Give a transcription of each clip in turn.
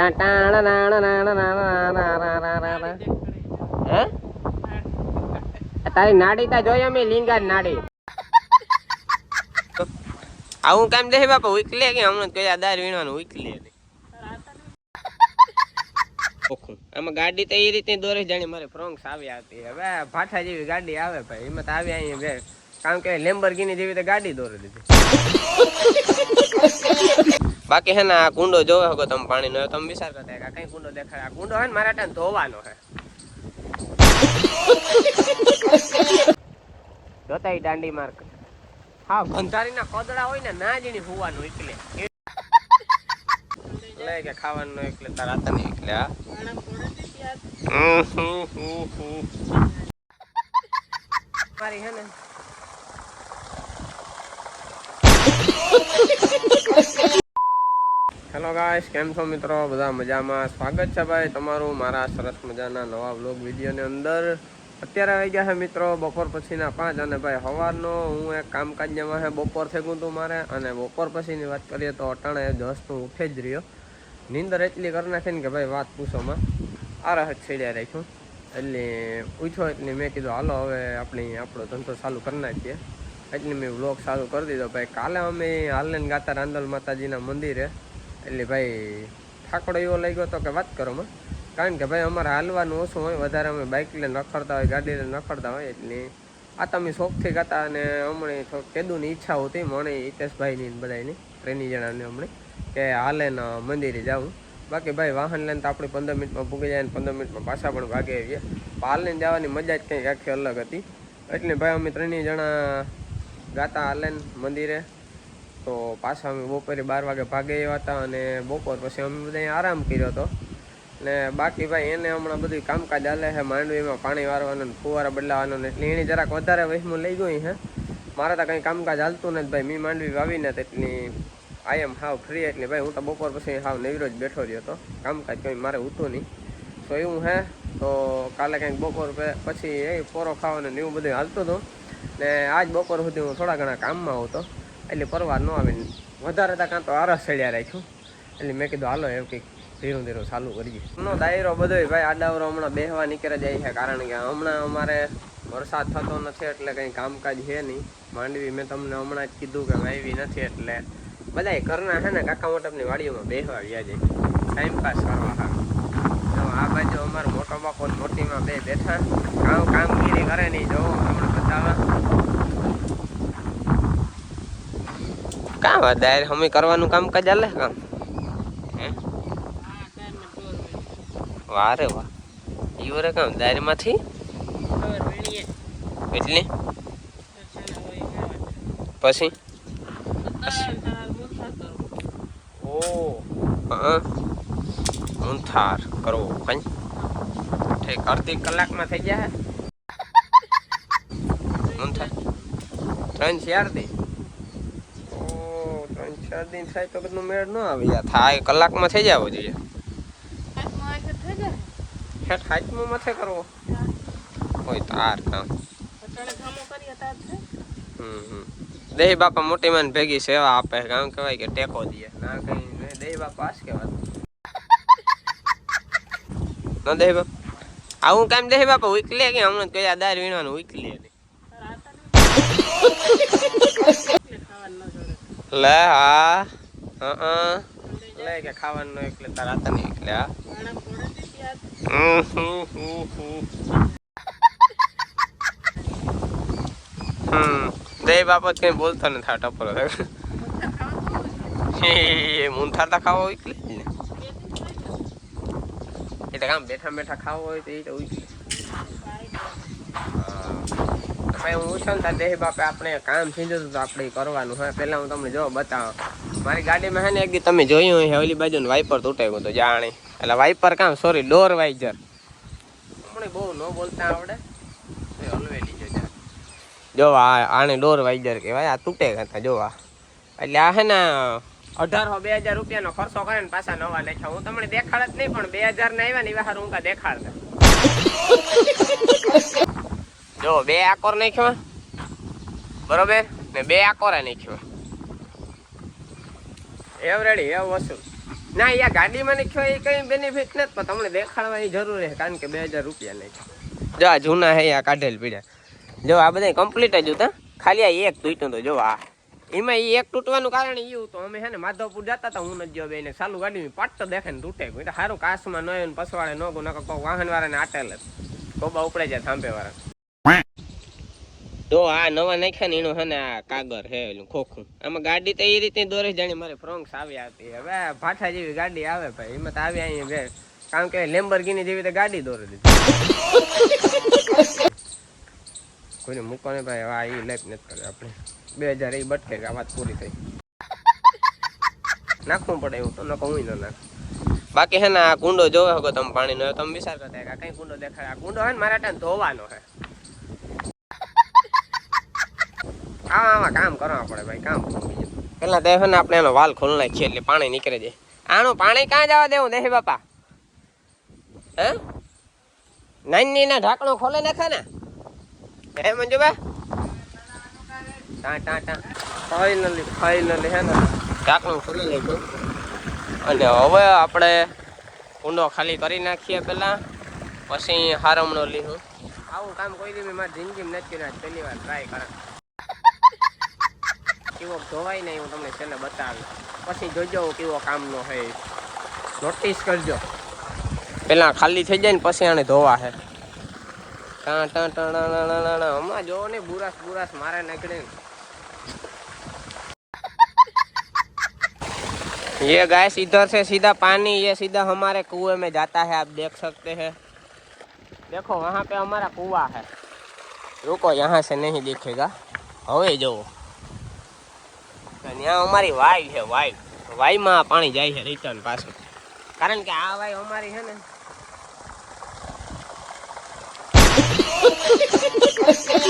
હે તારી નાડી તા જોઈ અમે લીંગા નાડી આવું કામ દે બાપા ઉકલે કે હમણાં કયા દાર વીણવાનું ઉકલે આમાં ગાડી તો એ રીતે દોરે જાણી મારે ફ્રોન્ક્સ આવી આવતી હવે ભાઠા જેવી ગાડી આવે ભાઈ એમાં તો આવી અહીંયા બે કારણ કે લેમ્બોર્ગિની જેવી તો ગાડી દોરી દીધી બાકી હે ને આ કુંડો જોવે હકો તમે પાણી નો તમે વિચાર કરતા કે કઈ કુંડો દેખાય આ કુંડો હે ને મારા ટાઈમ ધોવાનો હે જોતા દાંડી માર્ક હા ગંધારીના કોદડા હોય ને ના જીણી હોવાનું એટલે લે કે ખાવાનું એટલે તારા હતા નહીં એટલે હા મારી હે ને હેલો ગાઈસ કેમ છો મિત્રો બધા મજામાં સ્વાગત છે ભાઈ તમારું મારા સરસ મજાના નવા વ્લોગ વિડીયોની અંદર અત્યારે આવી ગયા છે મિત્રો બપોર પછીના 5 અને ભાઈ સવારનો હું એક કામકાજમાં છે બપોર થયું હતું મારે અને બપોર પછીની વાત કરીએ તો અટાણે જસ્ટ હું ઉઠે જ રહ્યો નીંદર એટલી કરી નાખી ને કે ભાઈ વાત પૂછોમાં આ રહત છેડ્યા રાખ્યું એટલે પૂછો એટલે મેં કીધું હાલો હવે આપણો ધંધો ચાલુ કરી નાખીએ એટલે મેં વ્લોગ ચાલુ કરી દીધો ભાઈ કાલે અમે હાલને ગાતા રાંદલ માતાજીના મંદિરે એટલે ભાઈ ઠાકડો એવો લઈ ગયો તો કે વાત કરો માં કારણ કે ભાઈ અમારે હાલવાનું ઓછું હોય વધારે અમે બાઇક લઈને રખડતા હોય ગાડી લઈને રખડતા હોય એટલે આ તમે શોખથી ગાતા અને હમણાં થોડુંક કેદુની ઈચ્છા હોતી મને હિતેશભાઈની બધાની 3 જણાને હમણાં કે હાલે ને મંદિરે જાઉં બાકી ભાઈ વાહન લઈને તો આપણે 15 મિનિટમાં પૂગી જાય ને 15 મિનિટમાં પાછા પણ ભાગે આવીએ હાલ લઈને જવાની મજા જ કંઈક આખી અલગ હતી એટલે ભાઈ અમે 3 જણા ગાતા હાલે મંદિરે તો પાછા અમે બપોરે 12 વાગે ભાગે આવ્યા હતા અને બપોર પછી અમે બધા આરામ કર્યો હતો ને બાકી ભાઈ એને હમણાં બધું કામકાજ હાલે છે માંડવીમાં પાણી વારવાનું ફુવારા બદલાવાનું એટલે એને જરાક વધારે વહીમાં લઈ ગઈ છે મારે તો કંઈ કામકાજ હાલતું નથી ભાઈ મેં માંડવી વાવીને એટલી આઈ એમ હાવ ફ્રી એટલે ભાઈ હું તો બપોર પછી હાવ નવરો જ બેઠો રહ્યો હતો કામકાજ કંઈ મારે હતું નહીં તો એવું હે તો કાલે કંઈક બપોર પછી એ પોરો ખાવાનું ને એવું બધું હાલતું હતું ને આજ બપોર સુધી હું થોડા ઘણા કામમાં હતો એટલે પરવાર ન આવીને વધારે હતા કાં તો આરસ ચડ્યા રાખ્યું એટલે મેં કીધું હાલો એવું કંઈક ધીરું ધીરું ચાલુ કરીએ એમનો દાયરો બધો ભાઈ આડાવરો હમણાં બેહવા નીકળે જાય છે કારણ કે હમણાં અમારે વરસાદ થતો નથી એટલે કંઈ કામકાજ છે નહીં માંડવી મેં તમને હમણાં જ કીધું કે વાવી નથી એટલે બધા ઘરના છે ને કાકા મોટપની વાડીઓમાં બેહવા વ્યા જાય ટાઈમપાસ કરવા સારું આ બાજુ અમારો મોટો બાપો મોટીમાં બે બેઠા કામગીરી કરે નહીં જો હમણાં બતાવવા કાં વાત દાયર અમે કરવાનું કામકાજ હાલે કામ વાહ રે વાહ ઈવો રે કામ દાયરમાંથી એટલે પછી ઓ હા મૂંથાર કરવો કઈ ઠીક અડધી કલાકમાં થઈ જાય મૂંથાર 3-4 દી ઓ 3-4 દિન થાય તો બધું મેળ ન આવી જાય થાય કલાકમાં થઈ જવો જોઈએ હાથમાં માથે કરવો હોય તાર કામ દેહી બાપા મોટી માન ભેગી સેવા આપે કામ કહેવાય કે ટેકો દે ના કઈ દેહી બાપા આજ કેવા ન દેહી બાપા આવું કામ દેહી બાપા ઉકલે કે હમણાં કયા દાર વીણવાનું ઉકલે લે હા લે કે ખાવાનું એટલે તારા હતા નહીં એટલે હા દહીં બાબત કઈ બોલતો નથી ટપરો મૂંથાર તો ખાવો હોય એટલે ને એ તો કામ બેઠા બેઠા ખાવો હોય તો એ તો ઉઠી ભાઈ હું છે ને દેહ બાપે આપણે કામ સીધું તો આપણે કરવાનું હોય પેલા હું તમને જો બતાવો મારી ગાડીમાં છે ને એક દી તમે જોયું હોય ઓલી બાજુ વાઇપર તૂટે ગયું તો જાણે એટલે વાઇપર કામ સોરી ડોર વાઇઝર હમણાં બહુ ન બોલતા આવડે હલવેલી જો આને ડોર વાઇઝર કહેવાય આ તૂટે હતા જોવા એટલે આ હે ને 1800-2000 રૂપિયાનો ખર્ચો કરે ને પાછા નવા નાખ્યા હું તમને દેખાડ જ નહીં પણ 2000 ને આવ્યા ને એવા હારું હું કા દેખાડતા જો 2 આકોર નાખ્યા બરોબર ને 2 આકોરા નાખ્યા એવરેડી એવ વસ્તુ ના યા ગાડીમાં નાખ્યો એ કઈ બેનિફિટ નથી, પણ તમને દેખાડવાની જરૂર છે, કારણ કે 2000 રૂપિયા નાખ્યા. જો આ જૂના હે આ કાઢેલ પીડ્યા, જો આ બધા કમ્પ્લીટ જ હતા, ખાલી આ એક તૂટ્યું તો જો આ એમાં એ એક તૂટવાનું કારણ એવું તો અમે હે ને માધવપુર જતા હતા, હું નથી જો બેને ચાલુ ગાડી પાટ તો દેખે ને તૂટે એટલે સારું કાચમાં ન પસવાડે ન ગો નકો વાહન વાળાને આટેલ કોબા ઉપડે જાય થાંભે વાળા. જો આ નવા નાખ્યા ને એનું હે ને આ કાગર હે ખોખું, આમાં ગાડી તો એ રીતે દોરી જાણી મારે ફ્રોન્ક્સ આવી હતી. હવે ભાઠા જેવી ગાડી આવે ભાઈ, એમાં તો આવી અહીંયા કારણ કે લેમ્બોર્ગિની જેવી તો ગાડી દોરી દીધી. કોઈને મૂકવાને ભાઈ આ એ લાઈફ નથી કરે આપણે 2000 એ બટકે આ વાત પૂરી થઈ. નાખવું પડે એવું તો ન કહું ન નાખ. બાકી હે ને આ કુંડો જોવે હકો તમે પાણીનો, તમે વિચાર કરતા કે કઈ કુંડો દેખાય. આ કુંડો હે ને મારા ટાઈમ ધોવાનો હે. આમાં કામ કરવા પડે ભાઈ, કામ પેલા તો હે ને આપણે એનો વાલ ખોલી નાખીએ એટલે પાણી નીકળે જાય. આનું પાણી ક્યાં જવા દેવું દેહી બાપા? હે નાની ના ઢાંકણું ખોલે નાખે ને હે મંજુબા? ફાઇનલી હે ને ઢાંકણું ખોલી નાખ્યું. અને હવે આપણે કુંડો ખાલી કરી નાખીએ પેલા, પછી હારમણો લીધું. આવું કામ કોઈ દી મેં મારી જિંદગીમાં નથી કર્યું, પહેલી વાર ટ્રાય કરા. કેવો ધોવાય નહીં હું તમને છેલ્લે બતાવી, પછી જોજો કેવો કામનો હોય, નોટિસ કરજો. પેલા ખાલી થઈ જાય ને પછી આને ધોવા હે. હમણાં જોવો ને बुरास मारे निकले. ये गैस इधर से सीधा पानी ये सीधा हमारे कुएं में जाता है, आप देख सकते हैं. देखो वहाँ पे हमारा कुआं है. रुको यहाँ से नहीं दिखेगा. હવે જો यहाँ हमारी वाई है, वाई में पानी जाए है रिटर्न पाछું, कारण કે આ વાઈ અમારી है ને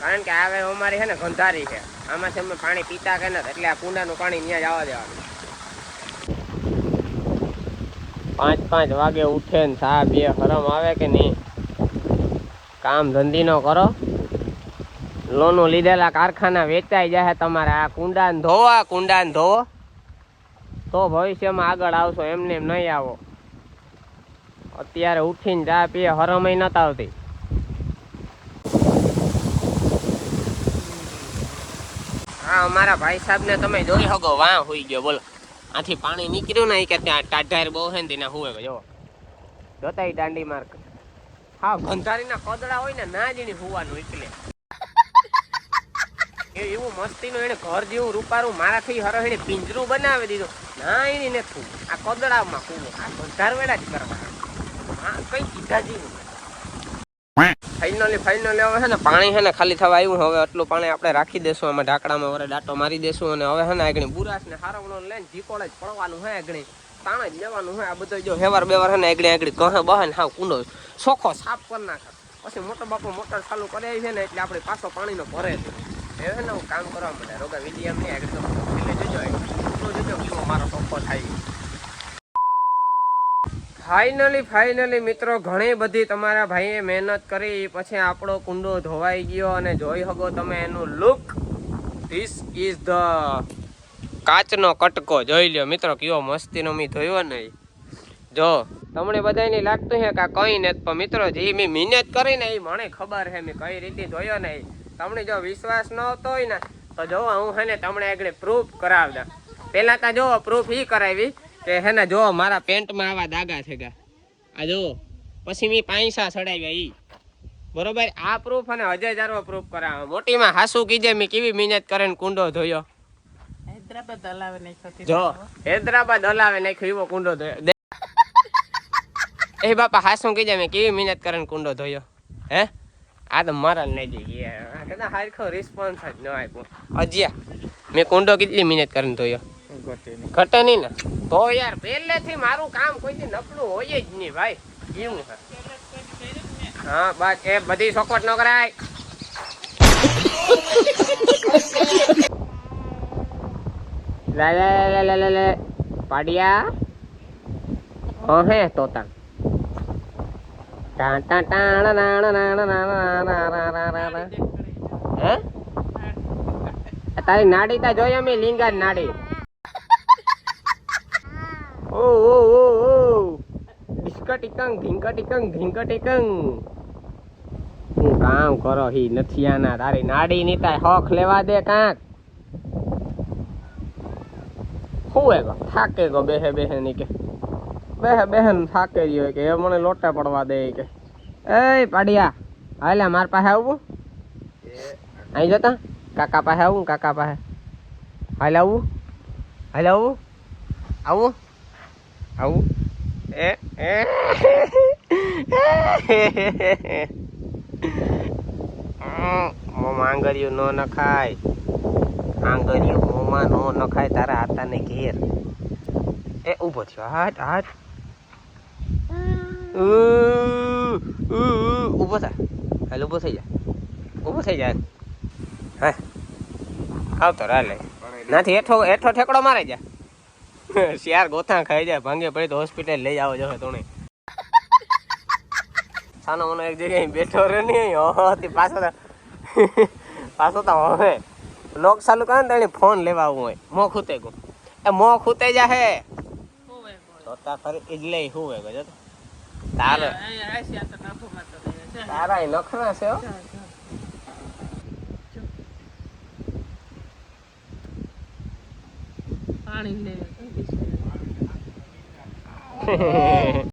કારણ કે આ વાઈ અમારી है ને ગંધારી છે. આમાંથી અમે પાણી પીતા કે નથી, એટલે આ કુંડાનું પાણી ત્યાં જવા દેવાનું. 5 વાગે ઉઠે ને સા બે હરમ આવે કે નહીં? કામ ધંધી નો કરો, લોનો લીધેલા કારખાના વેચાઈ જાય તમારે. આ કુંડાને ધોવો તો ભવિષ્યમાં આગળ આવશો, એમને એમ નહીં આવો. અત્યારે ઉઠીને ચા પીએ હરમય નતા આવતી. હા અમારા ભાઈ સાહેબ ને તમે જોઈ શકો વાં હોઈ ગયો. બોલો આથી પાણી નીકળ્યું ને કે ત્યાં ટાઢાર બહુ છે ને તેને હુવે જો જોતા દાંડી માર્ક. હા ગંધારીના કદડા હોય ને ના જ એની હુવાનું એટલે એવું મસ્તીનું એને ઘર જેવું રૂપારું મારાથી હરો એને પિંજરું બનાવી દીધું. ના એની નથી આ કદડામાં કૂવો, આ ગંધારવેડા જ કરવા. હા કઈ કીધા જેવું. ફાઇનલી હવે છે ને પાણી છે ને ખાલી થવા આવ્યું. હવે આટલું પાણી આપણે રાખી દેશું, આમાં ઢાંકડામાં વરે દાંટો મારી દેશું. અને હવે છે ને આગળ બુરાસ ને હારવણો લઈને જીકોળે જ પડવાનું હોય, આગળ તાણે જ લેવાનું હોય. આ બધું જો હેવાર બેવાર છે ને આગળ કહે બહે ને હાવ કુંડો ચોખ્ખો સાફ કરી નાખે. પછી મોટો બાપો મોટર ચાલુ કરાવી છે ને એટલે આપણે પાછો પાણીનો ભરે છે. હવે ને હું કામ કરવા માટે રોગા વિડીયમ નહીં આગળ તો જોજો મારો ચોખ્ખો થાય. ફાઇનલી મિત્રો ઘણી બધી તમારા ભાઈએ મહેનત કરી પછી આપણો કુંડો ધોવાઈ ગયો. અને જોઈ શકો તમે એનું લુક. ધીસ ઇઝ ધ કાચનો કટકો. જોઈ લ્યો મિત્રો કેવો મસ્તીનો મેં ધોયો નહીં. જો તમને બધાને લાગતું છે કે આ કઈ નથી, પણ મિત્રો જે મેં મહેનત કરી ને એ મને ખબર છે મેં કઈ રીતે ધોયો નહીં. તમને જો વિશ્વાસ ન આવતો હોય ને તો જો હું હે ને તમને આગળ પ્રૂફ કરાવતા. પેલા તો જો પ્રૂફ એ કરાવી કે હે ને જો મારા પેન્ટમાં આવા દાગા છે ગા આ જો, પછી મેં પૈસા ચડાવ્યા ઈ બરોબર. આ પ્રૂફ અને 1000 પ્રૂફ કરાવે. મોટીમાં હાસુ કીજે મેં કેવી મહેનત કરીને કુંડો ધોયો. હૈદરાબાદ હલાવે નાખ્યો. જો હૈદરાબાદ હલાવે નાખ્યો એવો કુંડો ધોયો. એ બાપા હાસુ કીજે મેં કેવી મહેનત કરીને કુંડો ધોયો. હે આ તો મારા નહીં જઈએ કદાચ હારખો રિસ્પોન્સ જ ન આપ્યો. અજ્યા મેં કુંડો કેટલી મહેનત કરીને ધોયો? ઘટે નહીં ને તો યાર પહેલેથી મારું કામ કોઈ નબળું હોય જ નહીં ભાઈ. એવું હા બસ એ બધી ચોખવટ ન કરાય. લે પાડિયા હે તોતા હે તારી નાડી તા જોઈ અમે લીંગા નાડી. ઓ ઓ ઓ ઓ ડિસ્કટિકંગ ઢીંકટિકંગ હું કામ કરો હી નથી આના તારી નાડી ની તાય હોખ લેવા દે કાંક હું ગો થાકે ગો બેહે ની કે બેહે થાકે ગયો કે એ મને લોટા પડવા દે કે એ પાડિયા હાલે માર પાસે આવું અહીં જતા કાકા પાસે આવું કાકા પાસે હાલ આવું એ મોમાં આંગળીયું નો નખાય આંગળીયું મોમાં નો નખાય તારા હાથાને ઘેર એ ઊભો થયો હાથ ઊભો થા હાલ ઊભો થઈ જાય હા આવતો રાલે નાથી હેઠો ઠેકડો મારે જા શિયાર ગોથા ખાઈ જાય ભાંગે પડી તો હોસ્પિટલ લઈ આવો જો તોણે સાનો મને એક જગ્યાએ બેઠો રે નહીં હોતી પાછો તો હવે લોક ચાલુ કરે ને તેને ફોન લેવા આવું હોય મોં ખૂતે જા હે જોતા ફરી ઇજલે હું હે ગજો તારા નખરા છે હો પાણી લે